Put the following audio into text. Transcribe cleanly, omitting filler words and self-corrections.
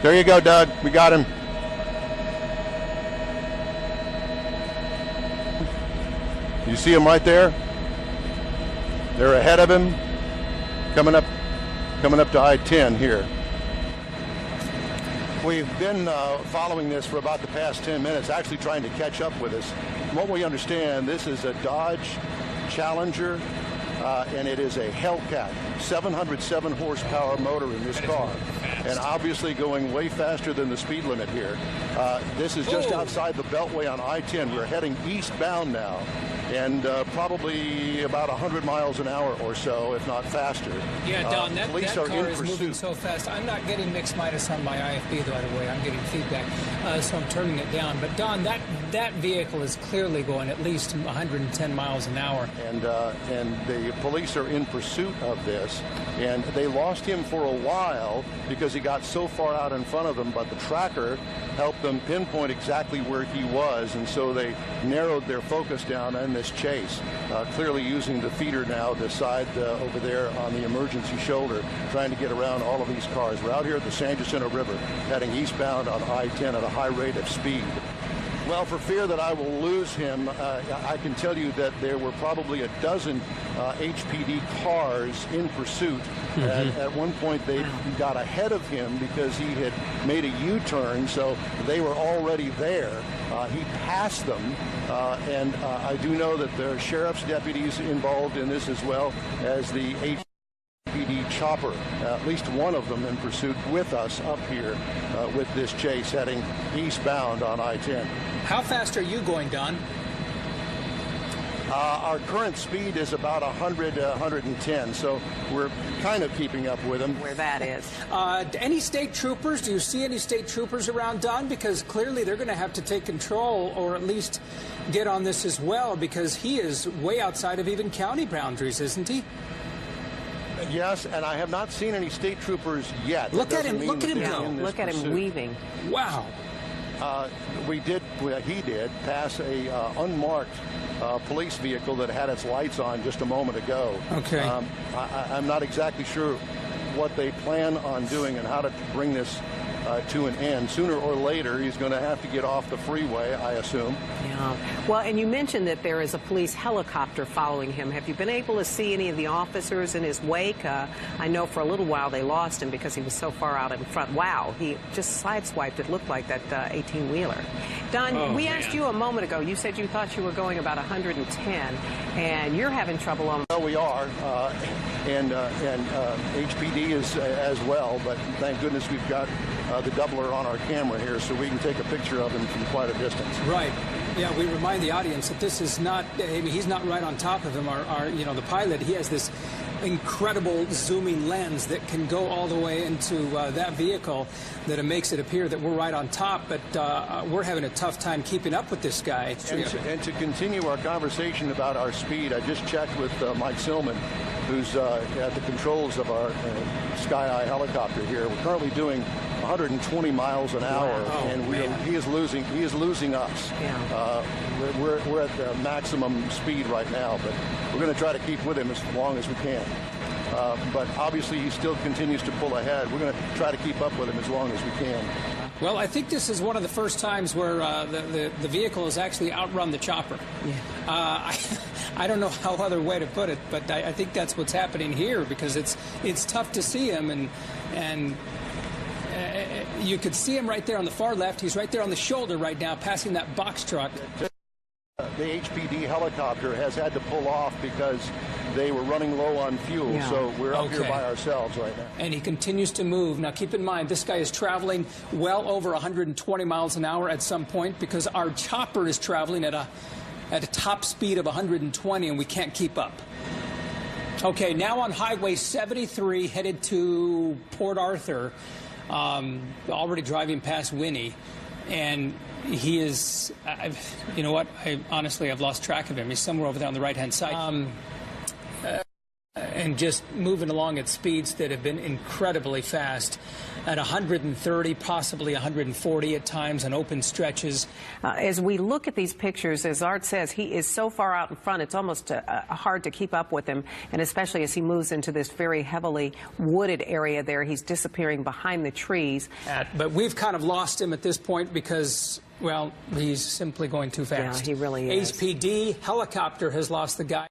There you go, Doug. We got him. You see him right there? They're ahead of him, coming up to I-10 here. We've been following this for about the past 10 minutes, actually trying to catch up with us. From what we understand, this is a Dodge Challenger, and it is a Hellcat, 707 horsepower motor in this car, and obviously going way faster than the speed limit here. This is just outside the Beltway on I-10. We're heading eastbound now, and probably about 100 miles an hour or so, if not faster. Yeah, Don, that car is moving so fast. I'm not getting mixed minus on my IFB, by the way. I'm getting feedback, so I'm turning it down. But, Don, that vehicle is clearly going at least 110 miles an hour. And the police are in pursuit of this, and they lost him for a while because he got so far out in front of them, but the tracker helped them pinpoint exactly where he was, and so they narrowed their focus down in this chase, clearly using the feeder now to side over there on the emergency shoulder, trying to get around all of these cars. We're out here at the San Jacinto River, heading eastbound on I-10 at a high rate of speed. Well, for fear that I will lose him, I can tell you that there were probably a dozen HPD cars in pursuit. At one point, they got ahead of him because he had made a U-turn, so they were already there. He passed them, and I do know that there are sheriff's deputies involved in this as well as the HPD chopper, at least one of them in pursuit with us up here with this chase heading eastbound on I-10. How fast are you going, Don? Our current speed is about 100 to 110, so we're kind of keeping up with him. Where that is. Any state troopers? Do you see any state troopers around, Don? Because clearly they're going to have to take control or at least get on this as well, because he is way outside of even county boundaries, isn't he? Yes, and I have not seen any state troopers yet. Look at him go. Look at him weaving. Wow. He did pass a unmarked police vehicle that had its lights on just a moment ago. Okay. I'm not exactly sure what they plan on doing and how to bring this to an end. Sooner or later, he's going to have to get off the freeway, I assume. Yeah. Well, and you mentioned that there is a police helicopter following him. Have you been able to see any of the officers in his wake? I know for a little while they lost him because he was so far out in front. Wow, he just sideswiped, it looked like, that 18-wheeler. Don, we asked you a moment ago. You said you thought you were going about 110, and you're having trouble on... Well, we are, and HPD is as well, but thank goodness we've got the doubler on our camera here so we can take a picture of him from quite a distance. Right. Yeah, we remind the audience that this is not, I mean, he's not right on top of him. The pilot, he has this incredible zooming lens that can go all the way into that vehicle, that it makes it appear that we're right on top, but we're having a tough time keeping up with this guy. And to continue our conversation about our speed, I just checked with Mike Silman, who's at the controls of our Sky Eye helicopter here. We're currently doing 120 miles an hour, and he is losing us. Yeah. We're at the maximum speed right now, but we're going to try to keep with him as long as we can. But obviously, he still continues to pull ahead. We're going to try to keep up with him as long as we can. Well, I think this is one of the first times where the vehicle has actually outrun the chopper. Yeah. I don't know how other way to put it, but I think that's what's happening here, because it's tough to see him, and you could see him right there on the far left. He's right there on the shoulder right now, passing that box truck. The HPD helicopter has had to pull off because they were running low on fuel, so we're up here by ourselves right now. And he continues to move. Now, keep in mind, this guy is traveling well over 120 miles an hour at some point, because our chopper is traveling at a top speed of 120, and we can't keep up. Okay, now on Highway 73, headed to Port Arthur, already driving past Winnie, and he is, you know what, I've lost track of him. He's somewhere over there on the right-hand side. and just moving along at speeds that have been incredibly fast, at 130, possibly 140 at times on open stretches. As we look at these pictures, as Art says, he is so far out in front, it's almost hard to keep up with him, and especially as he moves into this very heavily wooded area there, he's disappearing behind the trees. But we've kind of lost him at this point because, well, he's simply going too fast. Yeah, he really is. HPD helicopter has lost the guy.